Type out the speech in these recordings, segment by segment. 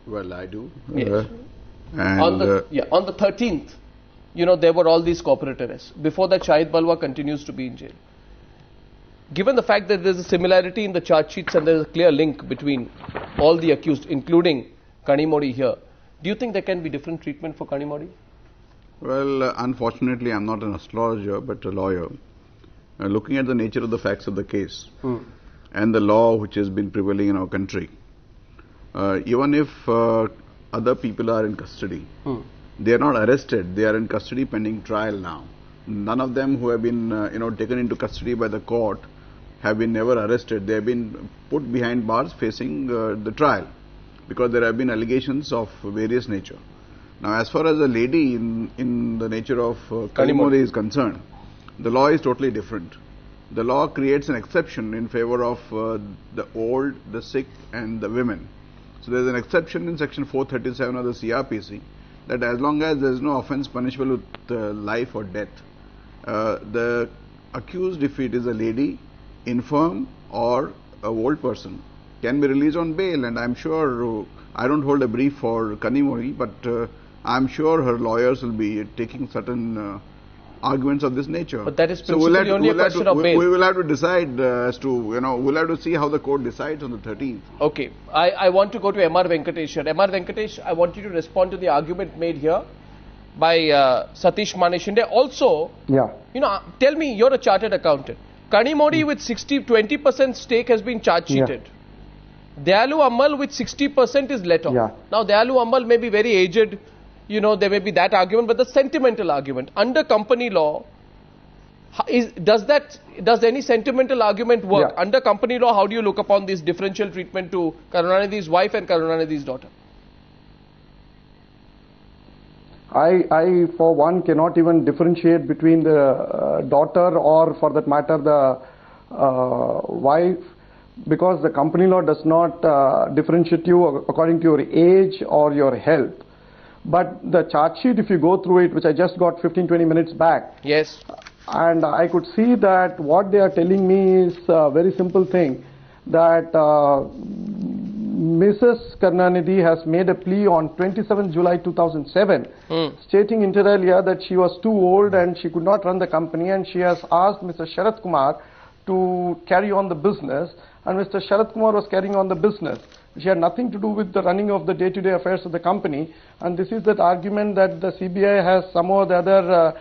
Well, I do. Yes. And On the 13th, there were all these corporate arrests. Before that, Shahid Balwa continues to be in jail. Given the fact that there is a similarity in the charge sheets and there is a clear link between all the accused, including Kanimozhi here, do you think there can be different treatment for Kanimozhi? Well, unfortunately, I'm not an astrologer, but a lawyer. Looking at the nature of the facts of the case and the law which has been prevailing in our country, even if other people are in custody, they are not arrested. They are in custody pending trial now. None of them who have been, taken into custody by the court have been never arrested. They have been put behind bars facing the trial because there have been allegations of various nature. Now, as far as a lady in the nature of Kanimozhi is concerned, the law is totally different. The law creates an exception in favor of the old, the sick and the women. So there is an exception in section 437 of the CRPC that as long as there is no offence punishable with life or death, the accused, if it is a lady, infirm or a old person, can be released on bail. And I'm sure, I don't hold a brief for Kanimozhi, but I'm sure her lawyers will be taking certain arguments of this nature. But that is principally only a question of bail. We will have to decide as to, we'll have to see how the court decides on the 13th. Okay. I want to go to M.R. Venkatesh here. M.R. Venkatesh, I want you to respond to the argument made here by Satish Maneshinde. Also, tell me, you're a chartered accountant. Kanimozhi with 20% stake has been charge sheeted. Dayalu Ammal with 60% is let off. Now, Dayalu Ammal may be very aged, there may be that argument, but the sentimental argument under company law, does any sentimental argument work? Under company law, how do you look upon this differential treatment to Karunanidhi's wife and Karunanidhi's daughter? I for one cannot even differentiate between the daughter or for that matter the wife, because the company law does not differentiate you according to your age or your health. But the charge sheet, if you go through it, which I just got 15-20 minutes back, yes, and I could see that what they are telling me is a very simple thing, that Mrs. Karunanidhi has made a plea on 27 July 2007, stating inter alia that she was too old and she could not run the company, and she has asked Mr. Sharat Kumar to carry on the business, and Mr. Sharat Kumar was carrying on the business. She had nothing to do with the running of the day-to-day affairs of the company, and this is that argument that the CBI has somehow or the other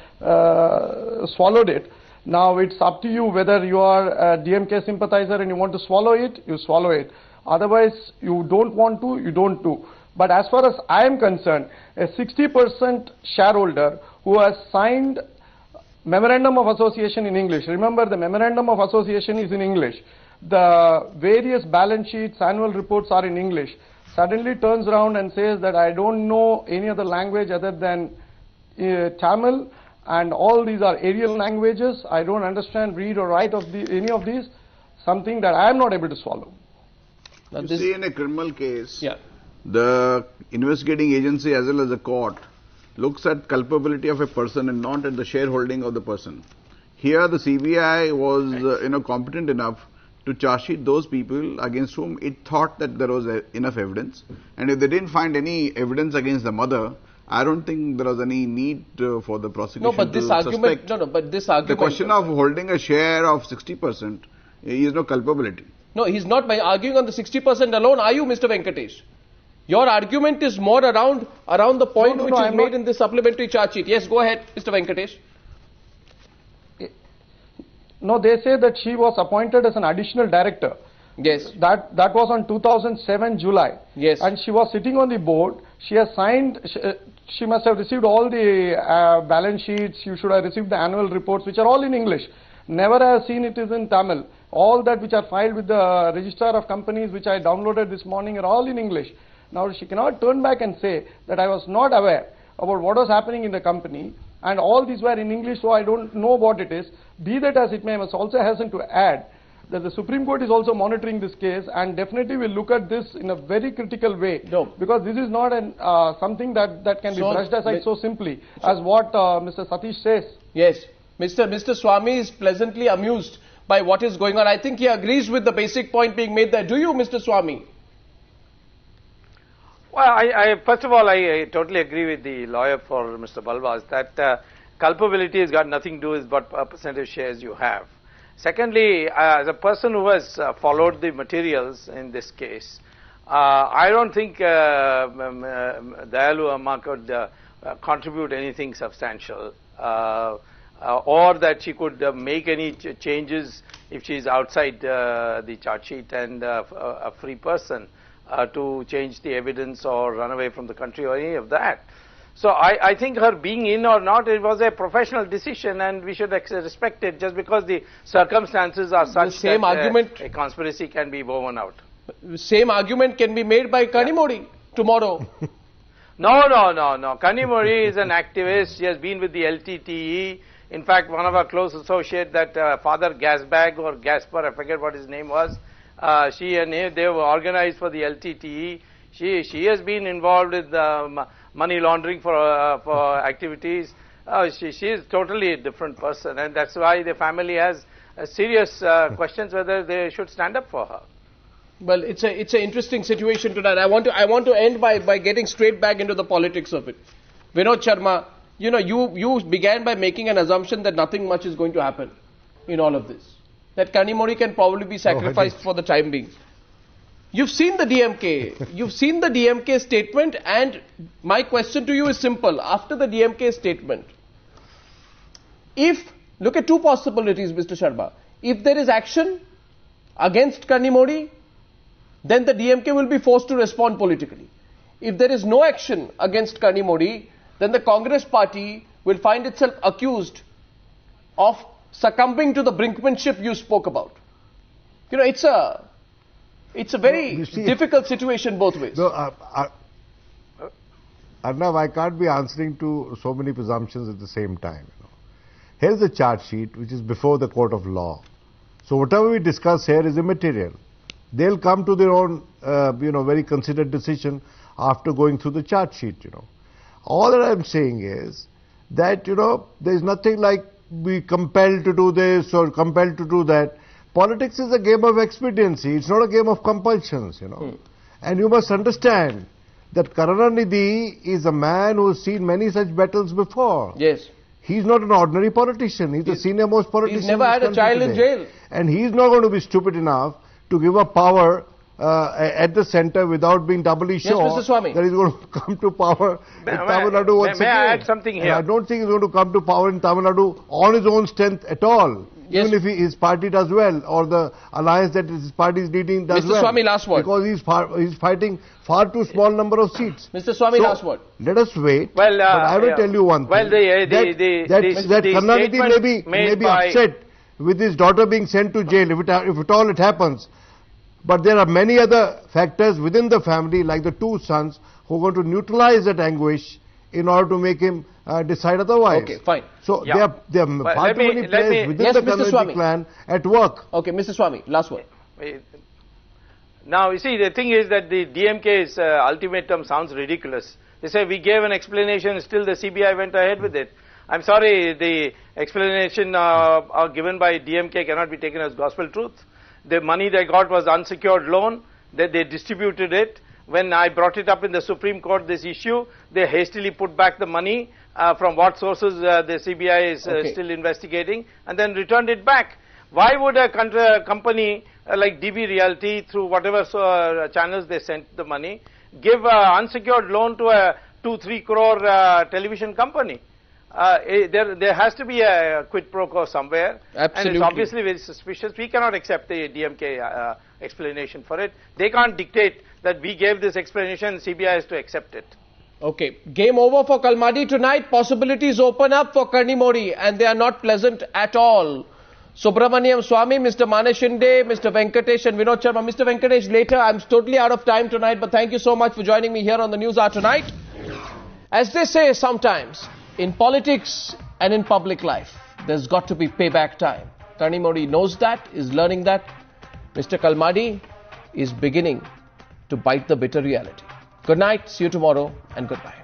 swallowed it. Now it's up to you whether you are a DMK sympathizer and you want to swallow it, you swallow it. Otherwise, you don't want to, you don't do. But as far as I am concerned, a 60% shareholder who has signed Memorandum of Association in English, remember the Memorandum of Association is in English, the various balance sheets, annual reports are in English, suddenly turns around and says that I don't know any other language other than Tamil, and all these are aerial languages, I don't understand, read or write of any of these, something that I am not able to swallow. You see, in a criminal case, the investigating agency as well as the court looks at culpability of a person and not at the shareholding of the person. Here the CBI was competent enough to charge sheet those people against whom it thought that there was enough evidence, and if they didn't find any evidence against the mother, I don't think there was any need for the prosecution. No, but this argument, the question of holding a share of 60% is no culpability. No, he's not by arguing on the 60% alone, are you, Mr. Venkatesh? Your argument is more around the point which is made in the supplementary charge sheet. Yes, go ahead, Mr. Venkatesh. No, they say that she was appointed as an additional director. Yes. That was on 2007 July. Yes. And she was sitting on the board. She has signed, she must have received all the balance sheets. You should have received the annual reports, which are all in English. Never have seen it is in Tamil. All that which are filed with the Registrar of Companies, which I downloaded this morning, are all in English. Now she cannot turn back and say that I was not aware about what was happening in the company, and all these were in English, so I don't know what it is. Be that as it may, I must also hasten to add that the Supreme Court is also monitoring this case and definitely will look at this in a very critical way. No. Because this is not something that can be brushed aside so simply as what Mr. Satish says. Yes. Mr. Swamy is pleasantly amused by what is going on. I think he agrees with the basic point being made there. Do you, Mr. Swamy? Well, first of all, I totally agree with the lawyer for Mr. Balwas that culpability has got nothing to do with what percentage shares you have. Secondly, as a person who has followed the materials in this case, I don't think Dayalu Amma could contribute anything substantial, or that she could make any changes if she is outside the charge sheet and a free person to change the evidence or run away from the country or any of that. So I think her being in or not, it was a professional decision, and we should respect it just because the circumstances are such that a conspiracy can be woven out. Same argument can be made by Kanimozhi tomorrow. No. Kanimozhi is an activist. She has been with the LTTE. In fact, one of our close associates, that Father Gasbag or Gasper, I forget what his name was, she and they were organized for the LTTE. She has been involved with money laundering for activities. She is totally a different person, and that's why the family has serious questions whether they should stand up for her. Well, it's an interesting situation tonight. I want to end by getting straight back into the politics of it. Vinod Sharma, you began by making an assumption that nothing much is going to happen in all of this. That Kanimozhi can probably be sacrificed for the time being. You've seen the DMK. You've seen the DMK statement, and my question to you is simple. After the DMK statement, look at two possibilities, Mr. Sharma. If there is action against Kanimozhi, then the DMK will be forced to respond politically. If there is no action against Kanimozhi, then the Congress party will find itself accused of succumbing to the brinkmanship you spoke about. It's a very difficult situation both ways. No, Arnav, I can't be answering to so many presumptions at the same time. Here's the charge sheet, which is before the court of law. So whatever we discuss here is immaterial. They'll come to their own, very considered decision after going through the charge sheet. All that I'm saying is that there's nothing like be compelled to do this or compelled to do that. Politics is a game of expediency. It's not a game of compulsions, And you must understand that Karunanidhi is a man who has seen many such battles before. Yes. He's not an ordinary politician. He's the senior most politician. He's never had a child in jail. And he's not going to be stupid enough to give up power at the center without being doubly sure that he's going to come to power in Tamil Nadu once again. May I add something here? And I don't think he's going to come to power in Tamil Nadu on his own strength at all. Yes. Even if his party does well, or the alliance that his party is leading does well. Mr. Swamy, last word. Because he's fighting far too small number of seats. Mr. Swamy, last word. Let us wait. Well, but I will tell you one thing. Well, that Karunanidhi may be upset with his daughter being sent to jail, if at all it happens. But there are many other factors within the family, like the two sons, who are going to neutralize that anguish in order to make him decide otherwise. Okay, fine. So there are far too many players within the Kanimozhi clan at work. Okay, Mr. Swamy, last word. Now, you see, the thing is that the DMK's ultimatum sounds ridiculous. They say we gave an explanation, still the CBI went ahead with it. I'm sorry, the explanation given by DMK cannot be taken as gospel truth. The money they got was unsecured loan, that they distributed it. When I brought it up in the Supreme Court, this issue, they hastily put back the money from what sources the CBI is still investigating, and then returned it back. Why would a company like DB Realty, through whatever channels they sent the money, give an unsecured loan to a 2-3 crore television company? There has to be a quid pro quo somewhere. Absolutely. And it's obviously very suspicious. We cannot accept the DMK explanation for it. They can't dictate that we gave this explanation, CBI has to accept it. Okay. Game over for Kalmadi tonight. Possibilities open up for Kanimozhi, and they are not pleasant at all. Subramanian Swamy, Mr. Maneshinde, Mr. Venkatesh and Vinod Sharma. Mr. Venkatesh, later. I'm totally out of time tonight, but thank you so much for joining me here on the News Hour tonight. As they say sometimes, in politics and in public life, there's got to be payback time. Kanimozhi knows that, is learning that. Mr. Kalmadi is beginning to bite the bitter reality. Good night, see you tomorrow, and goodbye.